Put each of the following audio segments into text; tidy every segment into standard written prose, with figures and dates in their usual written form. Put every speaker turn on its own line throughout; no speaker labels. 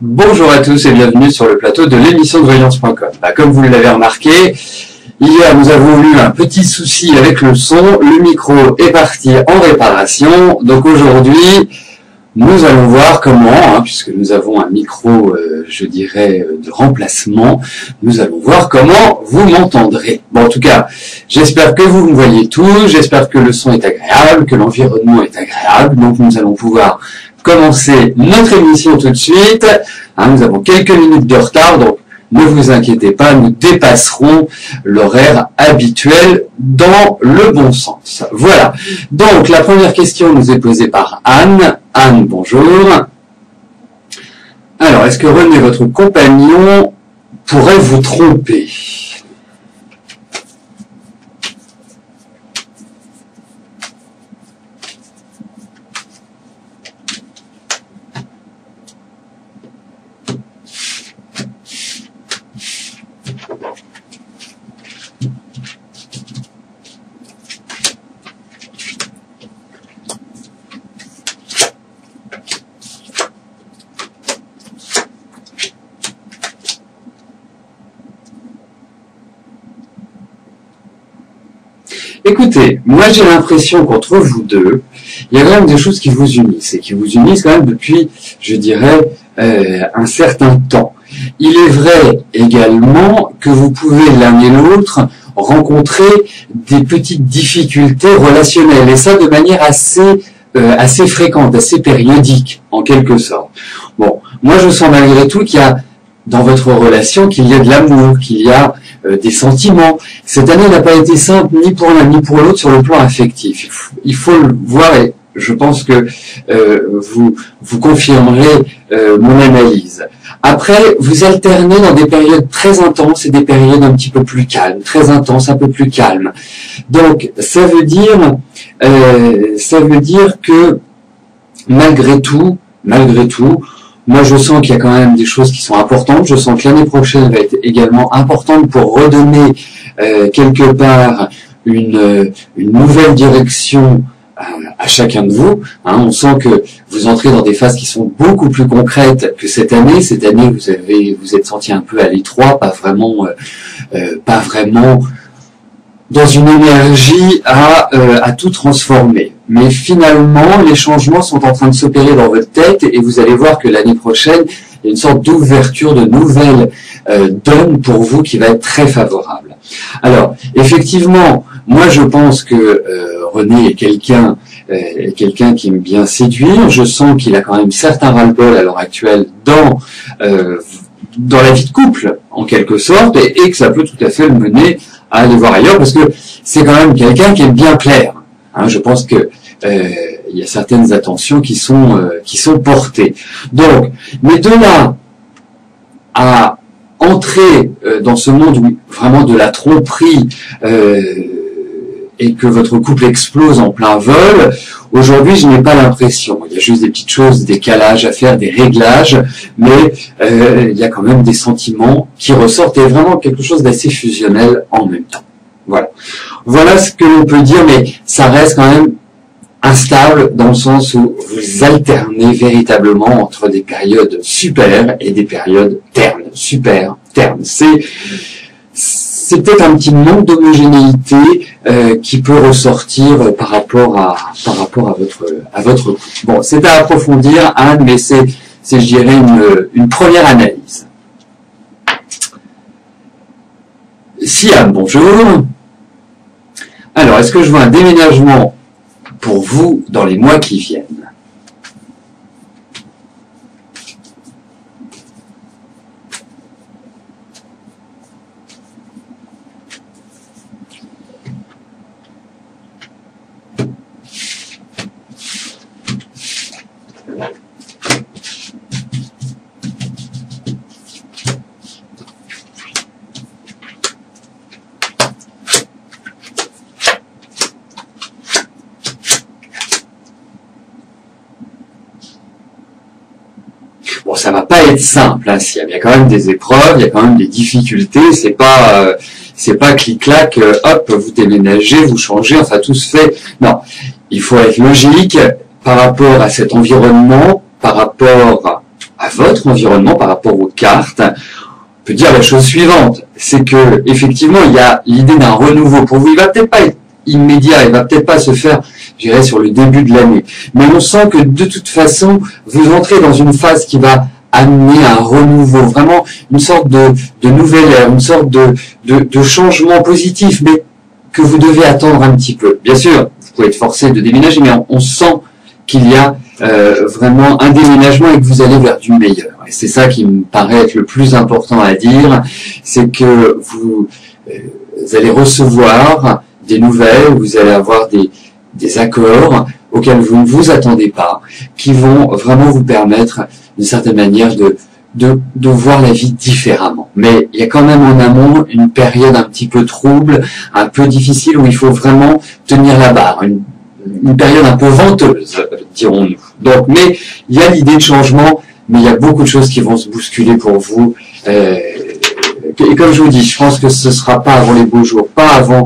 Bonjour à tous et bienvenue sur le plateau de l'émission de voyance.com. Comme vous l'avez remarqué, hier nous avons eu un petit souci avec le son, le micro est parti en réparation, donc aujourd'hui nous allons voir comment, puisque nous avons un micro, je dirais, de remplacement, nous allons voir comment vous m'entendrez. Bon, en tout cas, j'espère que vous me voyez tous, j'espère que le son est agréable, que l'environnement est agréable, donc nous allons pouvoir commencer notre émission tout de suite. Nous avons quelques minutes de retard, donc ne vous inquiétez pas, nous dépasserons l'horaire habituel dans le bon sens. Voilà. Donc, la première question nous est posée par Anne. Anne, bonjour. Alors, est-ce que René, votre compagnon, pourrait vous tromper ? Écoutez, moi j'ai l'impression qu'entre vous deux, il y a quand même des choses qui vous unissent, et qui vous unissent quand même depuis, je dirais, un certain temps. Il est vrai également que vous pouvez l'un et l'autre rencontrer des petites difficultés relationnelles, et ça de manière assez fréquente, assez périodique, en quelque sorte. Bon, moi je sens malgré tout qu'il y a dans votre relation qu'il y a de l'amour, qu'il y a des sentiments. Cette année n'a pas été simple ni pour l'un ni pour l'autre sur le plan affectif. Il faut le voir et je pense que vous confirmerez mon analyse. Après, vous alternez dans des périodes très intenses et des périodes un petit peu plus calmes, très intenses, un peu plus calmes. Donc, ça veut dire que malgré tout, moi, je sens qu'il y a quand même des choses qui sont importantes. Je sens que l'année prochaine va être également importante pour redonner quelque part une nouvelle direction à chacun de vous. On sent que vous entrez dans des phases qui sont beaucoup plus concrètes que cette année. Cette année, vous êtes senti un peu à l'étroit, pas vraiment dans une énergie à tout transformer. Mais finalement, les changements sont en train de s'opérer dans votre tête et vous allez voir que l'année prochaine, il y a une sorte d'ouverture de nouvelles donnes pour vous qui va être très favorable. Alors, effectivement, moi je pense que René est quelqu'un qui aime bien séduire. Je sens qu'il a quand même certains ras-le-bol à l'heure actuelle dans la vie de couple, en quelque sorte, et que ça peut tout à fait le mener à aller voir ailleurs, parce que c'est quand même quelqu'un qui aime bien plaire. Je pense que il y a certaines attentions qui sont portées. Donc, mais de là à entrer dans ce monde où vraiment de la tromperie et que votre couple explose en plein vol, aujourd'hui je n'ai pas l'impression. Il y a juste des petites choses, des calages à faire, des réglages, mais il y a quand même des sentiments qui ressortent et vraiment quelque chose d'assez fusionnel en même temps. Voilà ce que l'on peut dire, mais ça reste quand même instable dans le sens où vous alternez véritablement entre des périodes super et des périodes ternes, super, ternes. C'est peut-être un petit manque d'homogénéité qui peut ressortir par rapport à votre couple. Bon, c'est à approfondir, Anne, mais c'est je dirais une première analyse. Siam, bonjour. Alors, est-ce que je vois un déménagement pour vous dans les mois qui viennent ? Bon, ça va pas être simple, il y a bien quand même des épreuves, il y a quand même des difficultés, c'est pas clic-clac, hop, vous déménagez, vous changez, enfin tout se fait. Non, il faut être logique par rapport à cet environnement, par rapport à votre environnement, par rapport aux cartes, on peut dire la chose suivante, c'est que effectivement il y a l'idée d'un renouveau pour vous. Il va peut-être pas être immédiat, il va peut-être pas se faire, je dirais, sur le début de l'année, mais on sent que de toute façon vous entrez dans une phase qui va amener un renouveau, vraiment une sorte de nouvelle ère, une sorte de changement positif, mais que vous devez attendre un petit peu. Bien sûr, vous pouvez être forcé de déménager, mais on sent qu'il y a vraiment un déménagement et que vous allez vers du meilleur. Et c'est ça qui me paraît être le plus important à dire, c'est que vous allez recevoir des nouvelles, vous allez avoir des accords auxquels vous ne vous attendez pas, qui vont vraiment vous permettre, d'une certaine manière, de voir la vie différemment. Mais il y a quand même en amont une période un petit peu trouble, un peu difficile, où il faut vraiment tenir la barre, une période un peu venteuse, dirons-nous. Donc, mais il y a l'idée de changement, mais il y a beaucoup de choses qui vont se bousculer pour vous. Et comme je vous dis, je pense que ce sera pas avant les beaux jours, pas avant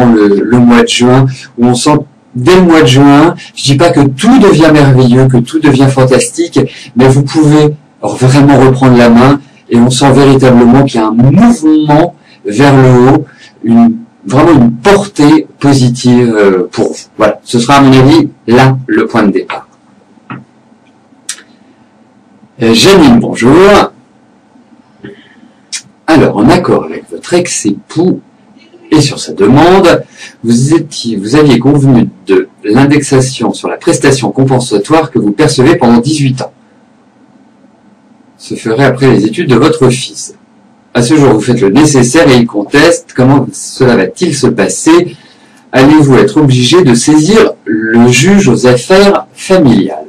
le mois de juin, où on sent dès le mois de juin, je dis pas que tout devient merveilleux, que tout devient fantastique, mais vous pouvez vraiment reprendre la main et on sent véritablement qu'il y a un mouvement vers le haut, vraiment une portée positive pour vous. Voilà, ce sera à mon avis là le point de départ. Janine, bonjour. Alors, en accord avec votre ex-époux et sur sa demande, vous aviez convenu de l'indexation sur la prestation compensatoire que vous percevez pendant 18 ans. Se ferait après les études de votre fils. À ce jour, vous faites le nécessaire et il conteste. Comment cela va-t-il se passer? Allez-vous être obligé de saisir le juge aux affaires familiales?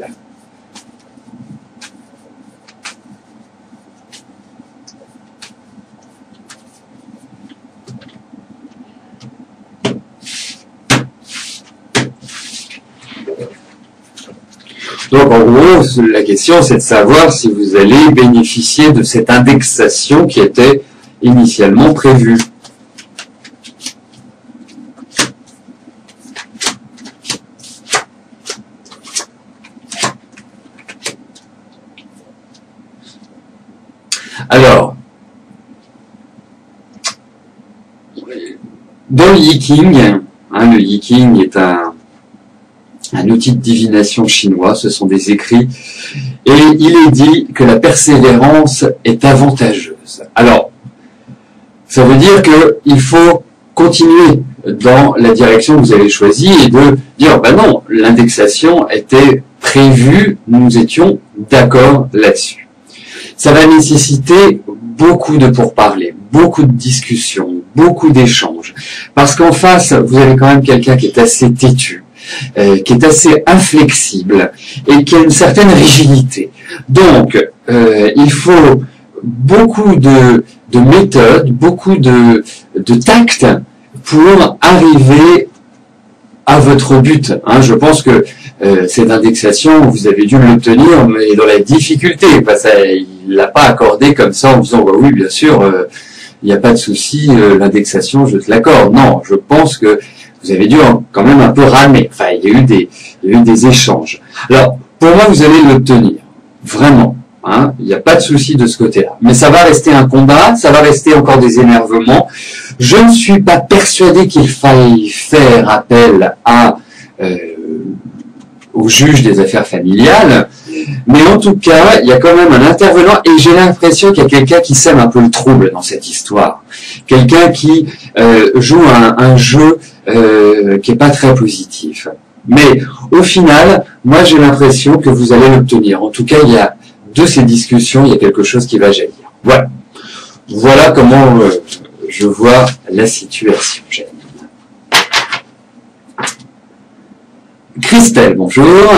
Donc en gros, la question c'est de savoir si vous allez bénéficier de cette indexation qui était initialement prévue. Alors, dans le Yiking, le Yiking est un outil de divination chinois, ce sont des écrits, et il est dit que la persévérance est avantageuse. Alors, ça veut dire qu'il faut continuer dans la direction que vous avez choisie et de dire, ben non, l'indexation était prévue, nous étions d'accord là-dessus. Ça va nécessiter beaucoup de pourparlers, beaucoup de discussions, beaucoup d'échanges, parce qu'en face, vous avez quand même quelqu'un qui est assez têtu, qui est assez inflexible et qui a une certaine rigidité. Donc, il faut beaucoup de méthodes, beaucoup de tact pour arriver à votre but. Je pense que cette indexation, vous avez dû l'obtenir, mais dans la difficulté. Il l'a pas accordé comme ça en disant bah oui, bien sûr, il n'y a pas de souci, l'indexation, je te l'accorde. Non, je pense que vous avez dû quand même un peu ramer. Enfin, il y a eu des échanges. Alors, pour moi, vous allez l'obtenir. Vraiment. Il n'y a pas de souci de ce côté-là. Mais ça va rester un combat, ça va rester encore des énervements. Je ne suis pas persuadé qu'il faille faire appel au juge des affaires familiales. Mais en tout cas, il y a quand même un intervenant et j'ai l'impression qu'il y a quelqu'un qui sème un peu le trouble dans cette histoire. Quelqu'un qui joue un jeu qui est pas très positif. Mais au final, moi j'ai l'impression que vous allez l'obtenir. En tout cas, il y a de ces discussions, il y a quelque chose qui va jaillir. Voilà. Voilà comment je vois la situation. Christelle, bonjour.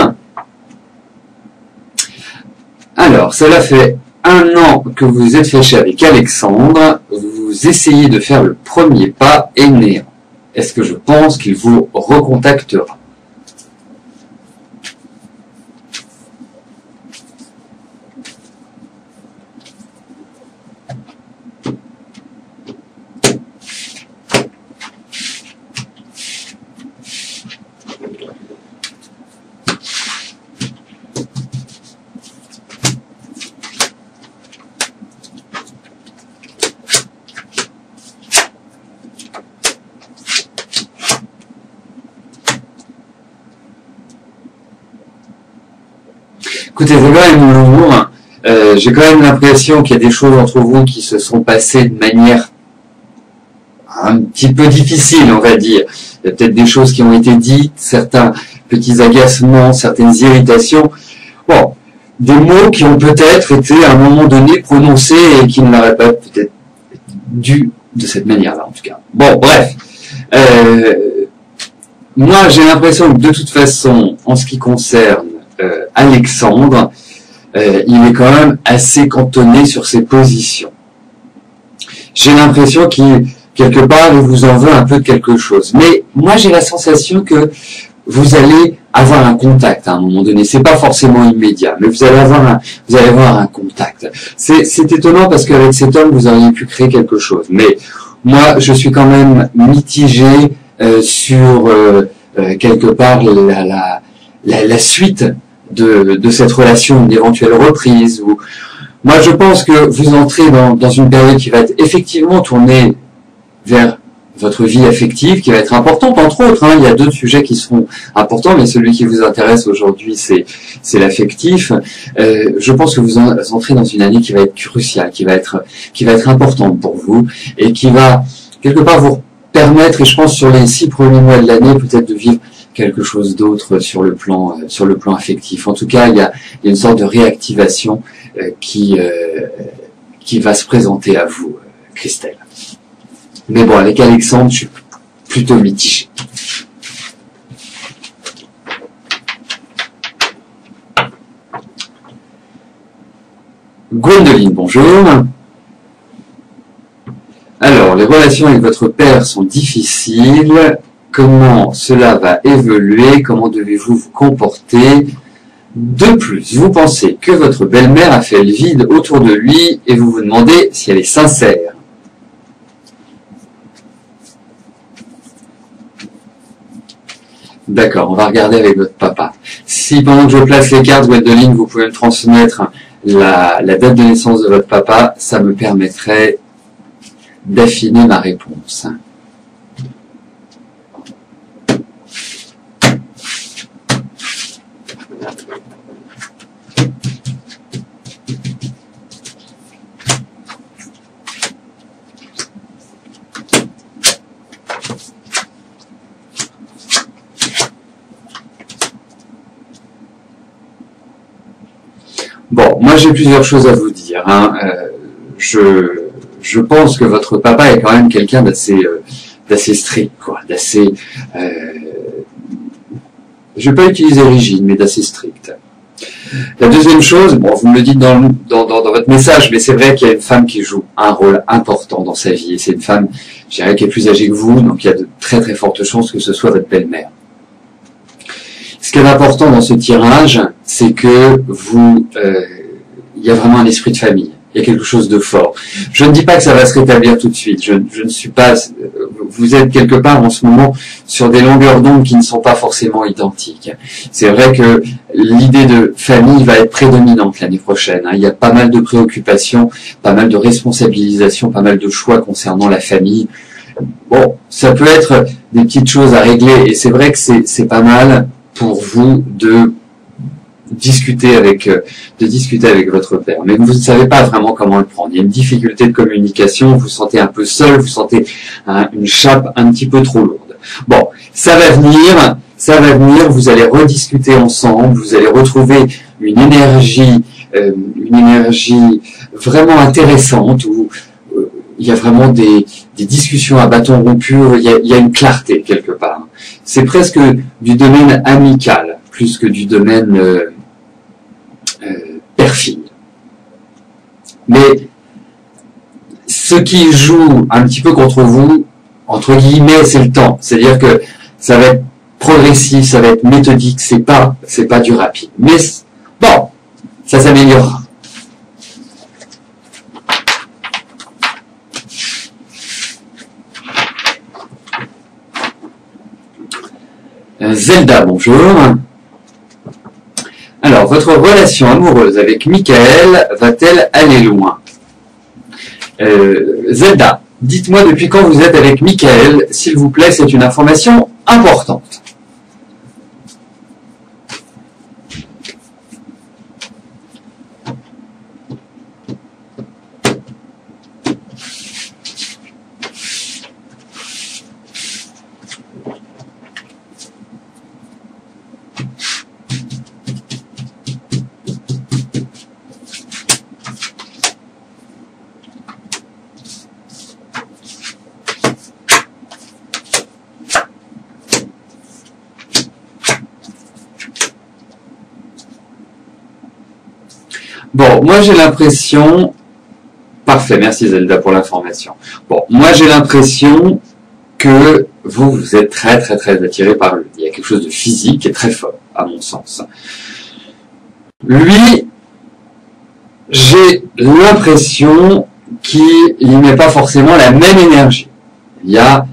Alors, cela fait 1 an que vous êtes fâché avec Alexandre. Vous essayez de faire le premier pas et néant. Est-ce que je pense qu'il vous recontactera ? Écoutez, c'est quand même lourd. J'ai quand même l'impression qu'il y a des choses entre vous qui se sont passées de manière un petit peu difficile, on va dire. Il y a peut-être des choses qui ont été dites, certains petits agacements, certaines irritations. Bon, des mots qui ont peut-être été à un moment donné prononcés et qui ne l'auraient pas peut-être dû de cette manière-là, en tout cas. Bon, bref. Moi, j'ai l'impression que de toute façon, en ce qui concerne Alexandre, il est quand même assez cantonné sur ses positions. J'ai l'impression qu'il, quelque part, il vous en veut un peu de quelque chose. Mais moi, j'ai la sensation que vous allez avoir un contact à un moment donné. C'est pas forcément immédiat, mais vous allez avoir un contact. C'est étonnant parce qu'avec cet homme, vous auriez pu créer quelque chose. Mais moi, je suis quand même mitigé sur quelque part la suite de cette relation, une éventuelle reprise. Ou moi, je pense que vous entrez dans une période qui va être effectivement tournée vers votre vie affective, qui va être importante, entre autres. Il y a d'autres sujets qui seront importants, mais celui qui vous intéresse aujourd'hui, c'est l'affectif. Je pense que vous entrez dans une année qui va être cruciale, qui va être importante pour vous, et qui va, quelque part, vous permettre, et je pense sur les 6 premiers mois de l'année, peut-être de vivre quelque chose d'autre sur le plan affectif. En tout cas, il y a une sorte de réactivation qui va se présenter à vous, Christelle. Mais bon, avec Alexandre, je suis plutôt mitigé. Gwendoline, bonjour. Alors, les relations avec votre père sont difficiles. Comment cela va évoluer? Comment devez-vous vous comporter? De plus, vous pensez que votre belle-mère a fait le vide autour de lui et vous vous demandez si elle est sincère. D'accord, on va regarder avec votre papa. Si pendant que je place les cartes, Gwendoline, vous pouvez me transmettre la date de naissance de votre papa, ça me permettrait d'affiner ma réponse. Bon, moi j'ai plusieurs choses à vous dire. Je pense que votre papa est quand même quelqu'un d'assez strict, quoi, d'assez, je vais pas utiliser rigide, mais d'assez strict. La deuxième chose, bon, vous me le dites dans votre message, mais c'est vrai qu'il y a une femme qui joue un rôle important dans sa vie, et c'est une femme, je dirais, qui est plus âgée que vous, donc il y a de très très fortes chances que ce soit votre belle-mère. Ce qui est important dans ce tirage, c'est que il y a vraiment un esprit de famille. Il y a quelque chose de fort. Je ne dis pas que ça va se rétablir tout de suite. Je ne suis pas. Vous êtes quelque part en ce moment sur des longueurs d'onde qui ne sont pas forcément identiques. C'est vrai que l'idée de famille va être prédominante l'année prochaine. Il y a pas mal de préoccupations, pas mal de responsabilisations, pas mal de choix concernant la famille. Bon, ça peut être des petites choses à régler, et c'est vrai que c'est pas mal pour vous de discuter avec votre père, mais vous ne savez pas vraiment comment le prendre. Il y a une difficulté de communication, vous vous sentez un peu seul, vous sentez une chape un petit peu trop lourde. Bon, ça va venir, vous allez rediscuter ensemble, vous allez retrouver une énergie vraiment intéressante où il y a vraiment des discussions à bâton rompu, il y a une clarté quelque part. C'est presque du domaine amical, plus que du domaine perfide. Mais ce qui joue un petit peu contre vous, entre guillemets, c'est le temps. C'est-à-dire que ça va être progressif, ça va être méthodique, c'est pas du rapide. Mais bon, ça s'améliorera. Zelda, bonjour. Alors, votre relation amoureuse avec Michael va-t-elle aller loin? Zelda, dites-moi depuis quand vous êtes avec Michael, s'il vous plaît, c'est une information importante. Bon, moi j'ai l'impression... Parfait, merci Zelda pour l'information. Bon, moi j'ai l'impression que vous êtes très très très attiré par lui. Il y a quelque chose de physique qui est très fort, à mon sens. Lui, j'ai l'impression qu'il n'y met pas forcément la même énergie. Il y a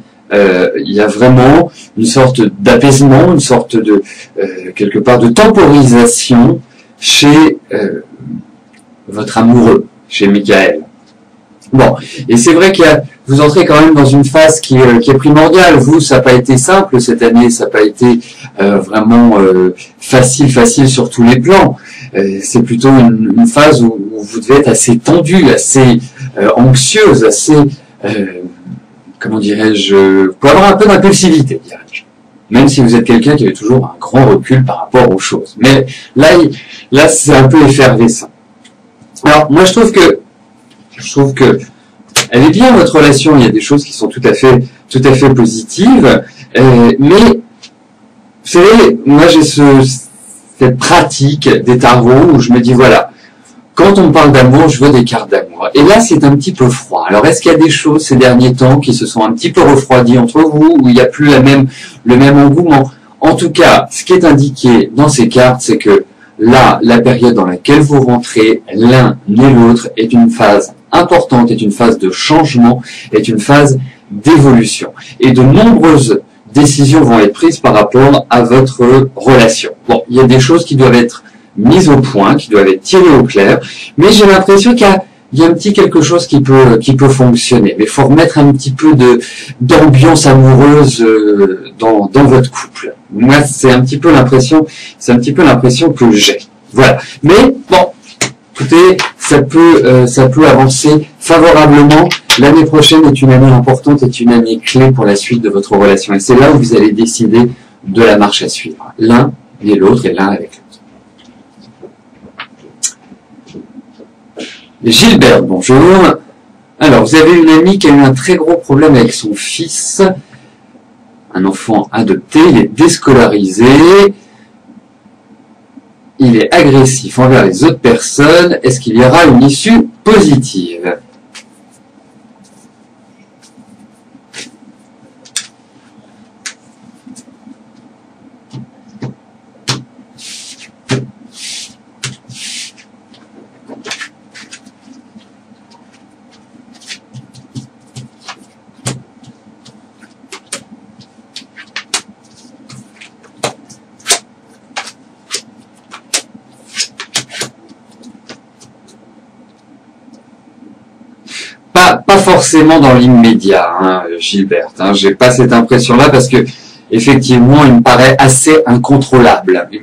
vraiment une sorte d'apaisement, une sorte de quelque part de temporisation chez votre amoureux, chez Michael. Bon, et c'est vrai que vous entrez quand même dans une phase qui est primordiale. Vous, ça n'a pas été simple cette année, ça n'a pas été vraiment facile sur tous les plans. C'est plutôt une phase où vous devez être assez tendu, assez anxieuse, assez, comment dirais-je, pour avoir un peu d'impulsivité, dirais-je. Même si vous êtes quelqu'un qui a toujours un grand recul par rapport aux choses. Mais là c'est un peu effervescent. Alors, moi, je trouve que elle est bien votre relation. Il y a des choses qui sont tout à fait positives. Mais vous savez, moi j'ai cette pratique des tarots où je me dis voilà, quand on me parle d'amour, je veux des cartes d'amour. Et là, c'est un petit peu froid. Alors, est-ce qu'il y a des choses ces derniers temps qui se sont un petit peu refroidies entre vous, où il n'y a plus le même engouement? En tout cas, ce qui est indiqué dans ces cartes, c'est que là, la période dans laquelle vous rentrez, l'un et l'autre, est une phase importante, est une phase de changement, est une phase d'évolution. Et de nombreuses décisions vont être prises par rapport à votre relation. Bon, il y a des choses qui doivent être mises au point, qui doivent être tirées au clair, mais j'ai l'impression qu'il y a un petit quelque chose qui peut fonctionner. Mais il faut remettre un petit peu d'ambiance amoureuse dans votre couple. Moi, c'est un petit peu l'impression que j'ai. Voilà. Mais bon, écoutez, ça peut avancer favorablement. L'année prochaine est une année importante, est une année clé pour la suite de votre relation. Et c'est là où vous allez décider de la marche à suivre. L'un et l'autre et l'un avec l'autre. Gilbert, bonjour. Alors, vous avez une amie qui a eu un très gros problème avec son fils, un enfant adopté, il est déscolarisé, il est agressif envers les autres personnes. Est-ce qu'il y aura une issue positive? Pas forcément dans l'immédiat, hein, Gilbert. Hein, j'ai pas cette impression-là parce que effectivement, il me paraît assez incontrôlable. Il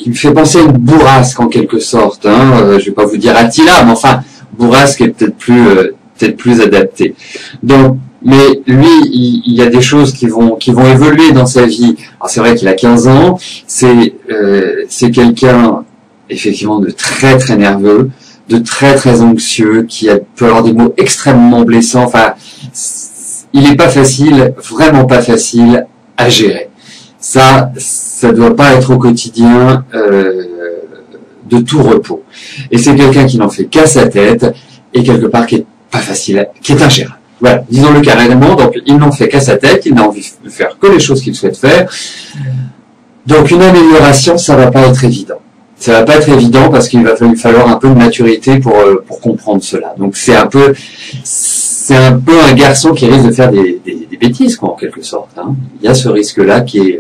me fait penser à une bourrasque en quelque sorte. Hein. Je vais pas vous dire Attila, mais enfin, bourrasque est peut-être plus adapté. Donc, mais lui, il y a des choses qui vont évoluer dans sa vie. Alors c'est vrai qu'il a 15 ans. C'est quelqu'un effectivement de très très nerveux, de très très anxieux, qui peut avoir des mots extrêmement blessants. Enfin, il n'est pas facile, vraiment pas facile à gérer. Ça doit pas être au quotidien de tout repos. Et c'est quelqu'un qui n'en fait qu'à sa tête et quelque part qui est pas facile, qui est ingérable. Voilà, disons-le carrément. Donc, il n'en fait qu'à sa tête, il n'a envie de faire que les choses qu'il souhaite faire. Donc, une amélioration, ça va pas être évident. Ça va pas être évident parce qu'il va falloir un peu de maturité pour comprendre cela. Donc c'est un peu un garçon qui risque de faire des bêtises, quoi, en quelque sorte. Hein. Il y a ce risque-là qui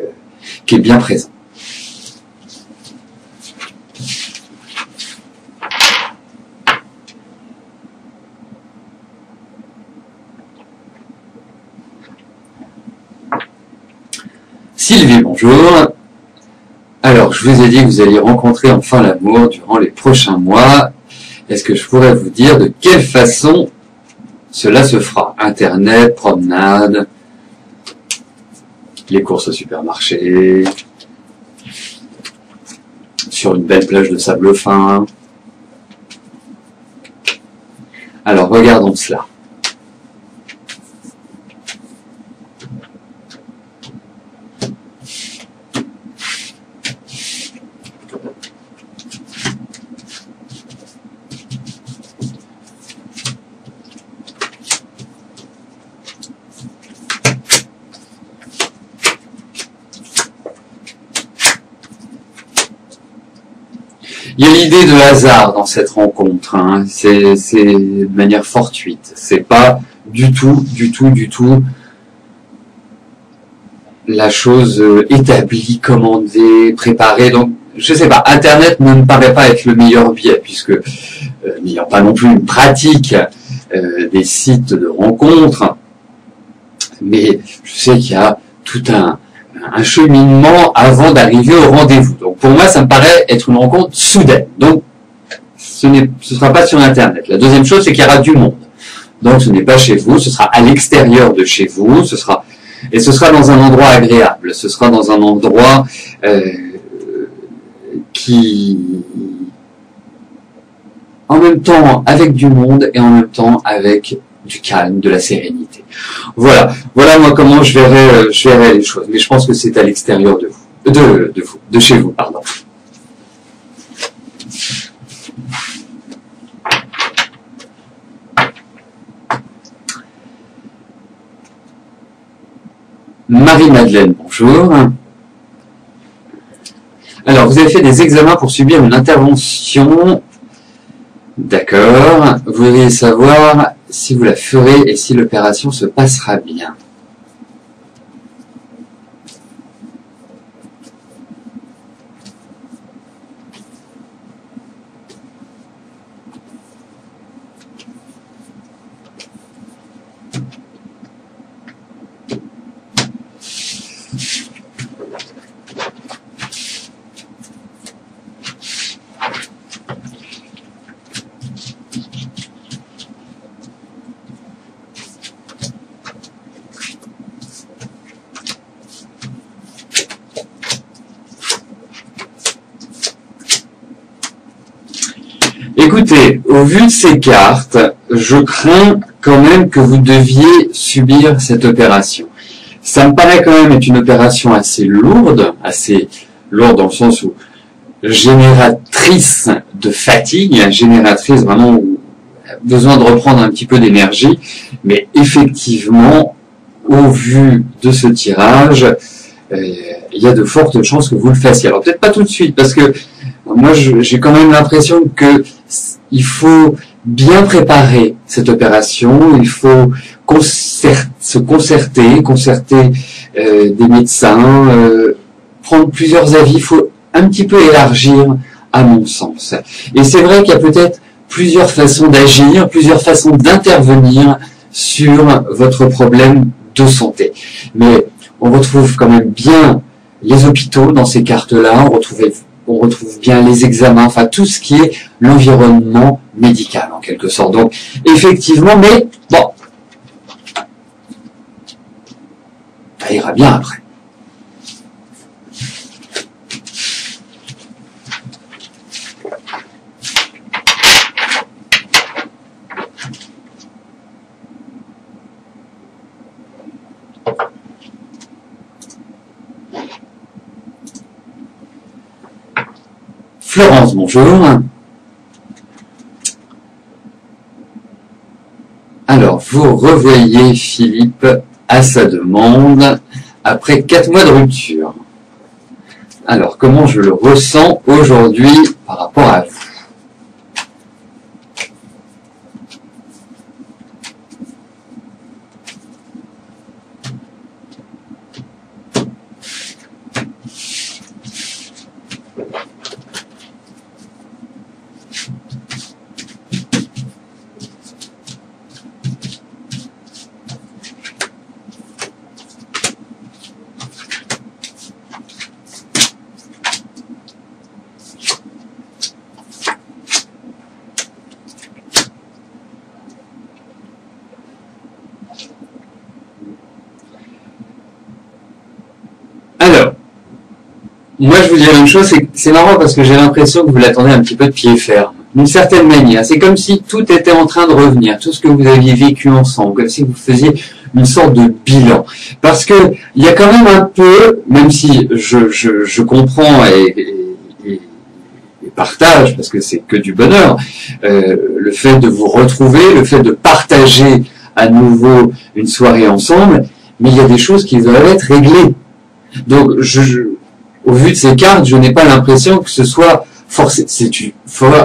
est bien présent. Sylvie, bonjour. Alors, je vous ai dit que vous alliez rencontrer enfin l'amour durant les prochains mois. Est-ce que je pourrais vous dire de quelle façon cela se fera? Internet, promenade, les courses au supermarché, sur une belle plage de sable fin. Alors, regardons cela. Il y a l'idée de hasard dans cette rencontre, hein. C'est de manière fortuite. C'est pas du tout la chose établie, commandée, préparée. Donc, je sais pas, Internet ne me paraît pas être le meilleur biais, puisque n'ayant pas non plus une pratique des sites de rencontres, mais je sais qu'il y a tout un cheminement avant d'arriver au rendez-vous. Donc pour moi, ça me paraît être une rencontre soudaine. Donc ce sera pas sur Internet. La deuxième chose, c'est qu'il y aura du monde. Donc ce n'est pas chez vous, ce sera à l'extérieur de chez vous, ce sera dans un endroit agréable, ce sera dans un endroit qui, en même temps avec du monde et en même temps avec du calme, de la sérénité. Voilà moi comment je verrai les choses. Mais je pense que c'est à l'extérieur de chez vous, pardon. Marie-Madeleine, bonjour. Alors, vous avez fait des examens pour subir une intervention. D'accord. Vous voudriez savoir si vous la ferez et si l'opération se passera bien. Écoutez, au vu de ces cartes, je crains quand même que vous deviez subir cette opération. Ça me paraît quand même être une opération assez lourde dans le sens où génératrice de fatigue, génératrice vraiment où besoin de reprendre un petit peu d'énergie, mais effectivement, au vu de ce tirage, il y a de fortes chances que vous le fassiez. Alors peut-être pas tout de suite, parce que moi j'ai quand même l'impression que il faut bien préparer cette opération, il faut se concerter des médecins, prendre plusieurs avis, il faut un petit peu élargir à mon sens. Et c'est vrai qu'il y a peut-être plusieurs façons d'agir, plusieurs façons d'intervenir sur votre problème de santé. Mais on retrouve quand même bien les hôpitaux dans ces cartes-là, on retrouve bien les examens, enfin tout ce qui est l'environnement médical en quelque sorte. Donc effectivement, mais bon, ça ira bien après. Florence, bonjour. Alors, vous revoyez Philippe à sa demande après 4 mois de rupture. Alors, comment je le ressens aujourd'hui par rapport à vous? Moi, je vous dis la même chose, c'est marrant parce que j'ai l'impression que vous l'attendez un petit peu de pied ferme. D'une certaine manière, c'est comme si tout était en train de revenir, tout ce que vous aviez vécu ensemble, comme si vous faisiez une sorte de bilan. Parce que il y a quand même un peu, même si je comprends et partage, parce que c'est que du bonheur, le fait de vous retrouver, le fait de partager à nouveau une soirée ensemble, mais il y a des choses qui doivent être réglées. Donc, au vu de ces cartes, je n'ai pas l'impression que ce soit c'est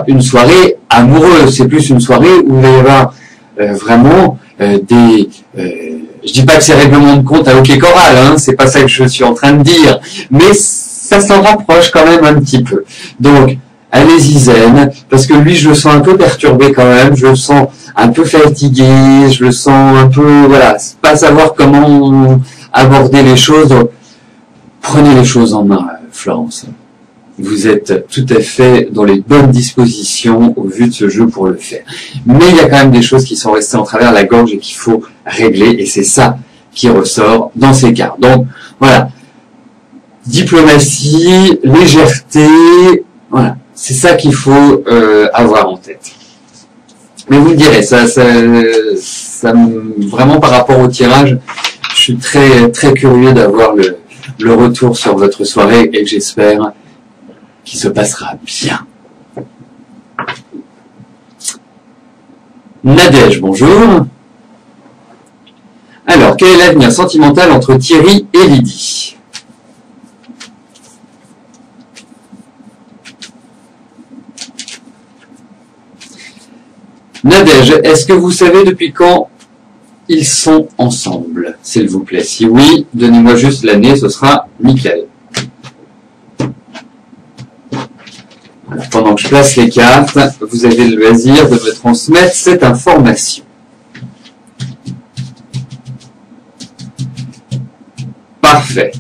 une soirée amoureuse, c'est plus une soirée où il va y avoir vraiment je dis pas que c'est règlement de compte à hockey choral, hein, c'est pas ça que je suis en train de dire, mais ça s'en rapproche quand même un petit peu. Donc, allez-y zen, parce que lui, je le sens un peu perturbé quand même, je le sens un peu fatigué, je le sens un peu, voilà, pas savoir comment aborder les choses. Donc, prenez les choses en main, Florence. Vous êtes tout à fait dans les bonnes dispositions au vu de ce jeu pour le faire. Mais il y a quand même des choses qui sont restées en travers la gorge et qu'il faut régler, et c'est ça qui ressort dans ces cartes. Donc, voilà. Diplomatie, légèreté, voilà. C'est ça qu'il faut avoir en tête. Mais vous me direz, vraiment par rapport au tirage, je suis très, très curieux d'avoir le retour sur votre soirée et que j'espère qu'il se passera bien. Nadège, bonjour. Alors, quel est l'avenir sentimental entre Thierry et Lydie? Nadège, est-ce que vous savez depuis quand ils sont ensemble, s'il vous plaît? Si oui, donnez-moi juste l'année, ce sera nickel. Voilà, pendant que je place les cartes, vous avez le loisir de me transmettre cette information. Parfait.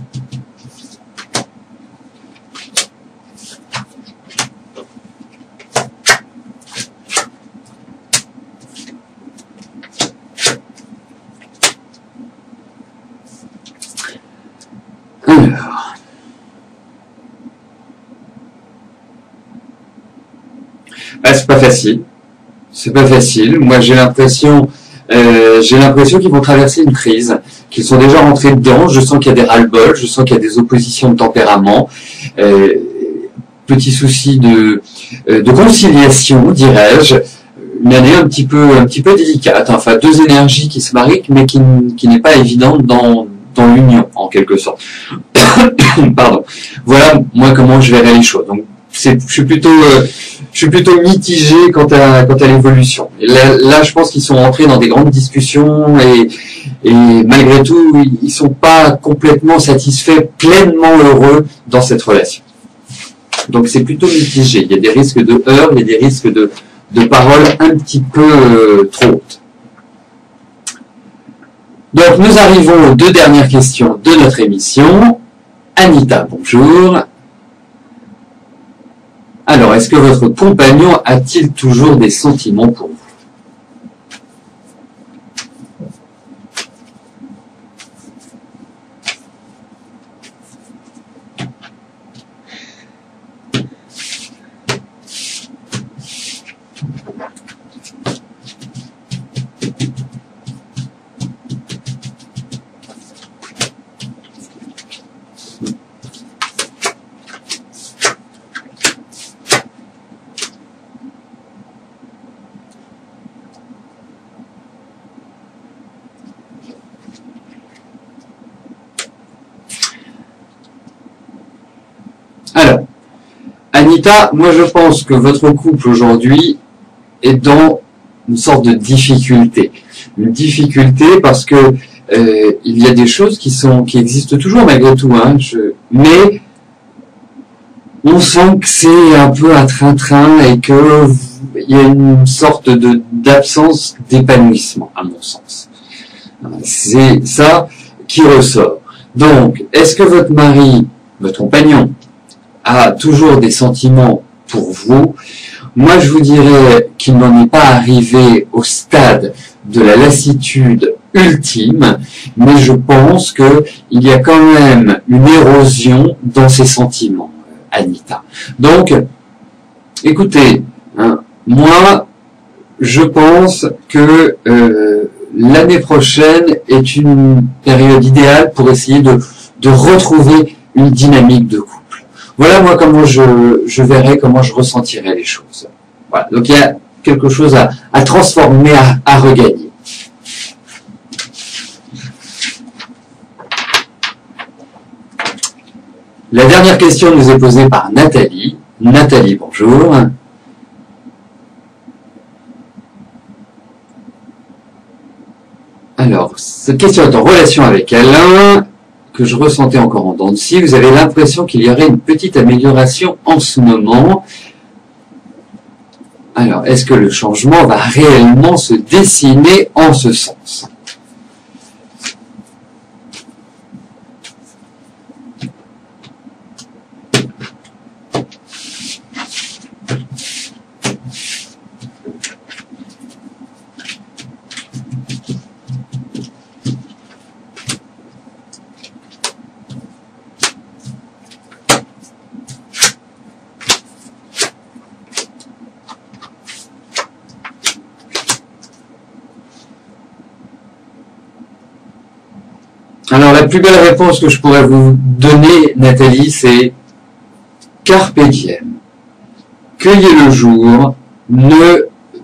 Alors. C'est pas facile. C'est pas facile. Moi, j'ai l'impression qu'ils vont traverser une crise, qu'ils sont déjà rentrés dedans. Je sens qu'il y a des ras-le-bol, je sens qu'il y a des oppositions de tempérament, petit souci de conciliation, dirais-je. Une année un petit peu délicate. Enfin, deux énergies qui se marient, mais qui n'est pas évidente dans l'union, en quelque sorte. Pardon. Voilà, moi, comment je verrai les choses. Donc, je suis plutôt mitigé quant à l'évolution. Là, je pense qu'ils sont entrés dans des grandes discussions et malgré tout, ils sont pas complètement satisfaits, pleinement heureux dans cette relation. Donc, c'est plutôt mitigé. Il y a des risques de heurts, il y a des risques de paroles un petit peu trop hautes. Donc, nous arrivons aux deux dernières questions de notre émission. Anita, bonjour. Alors, est-ce que votre compagnon a-t-il toujours des sentiments pour vous? Alors, Anita, moi je pense que votre couple aujourd'hui est dans une sorte de difficulté. Une difficulté parce que il y a des choses qui existent toujours malgré tout, hein, mais on sent que c'est un peu un train-train et que il y a une sorte d'absence d'épanouissement, à mon sens. C'est ça qui ressort. Donc, est-ce que votre mari, votre compagnon, a toujours des sentiments pour vous? Moi, je vous dirais qu'il n'en est pas arrivé au stade de la lassitude ultime, mais je pense qu'il y a quand même une érosion dans ses sentiments, Anita. Donc, écoutez, hein, moi, je pense que l'année prochaine est une période idéale pour essayer de retrouver une dynamique de couple. Voilà moi comment je verrai, comment je ressentirai les choses. Voilà. Donc il y a quelque chose à transformer, à regagner. La dernière question nous est posée par Nathalie. Nathalie, bonjour. Alors, cette question est en relation avec Alain, que je ressentais encore en dents de scie. Vous avez l'impression qu'il y aurait une petite amélioration en ce moment. Alors, est-ce que le changement va réellement se dessiner en ce sens? Alors, la plus belle réponse que je pourrais vous donner, Nathalie, c'est Carpe diem. Cueillez le jour,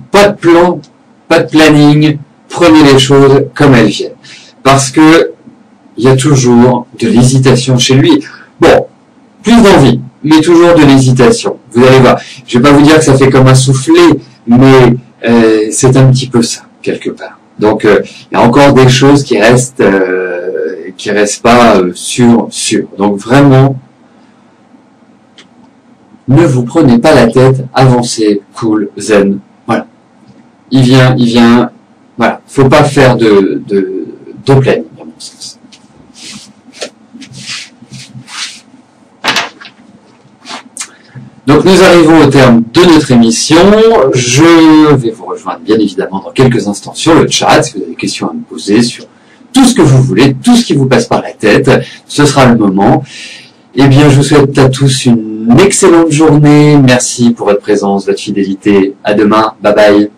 pas de plan, pas de planning, prenez les choses comme elles viennent. Parce que il y a toujours de l'hésitation chez lui. Bon, plus d'envie, mais toujours de l'hésitation. Vous allez voir, je vais pas vous dire que ça fait comme un soufflé, mais c'est un petit peu ça, quelque part. Donc, il y a encore des choses qui restent pas sûres. Donc, vraiment, ne vous prenez pas la tête, avancez, cool, zen. Voilà. Il vient, voilà. Faut pas faire de planning, à mon sens. Donc nous arrivons au terme de notre émission. Je vais vous rejoindre bien évidemment dans quelques instants sur le chat, si vous avez des questions à me poser sur tout ce que vous voulez, tout ce qui vous passe par la tête, ce sera le moment. Eh bien, je vous souhaite à tous une excellente journée. Merci pour votre présence, votre fidélité. À demain. Bye bye.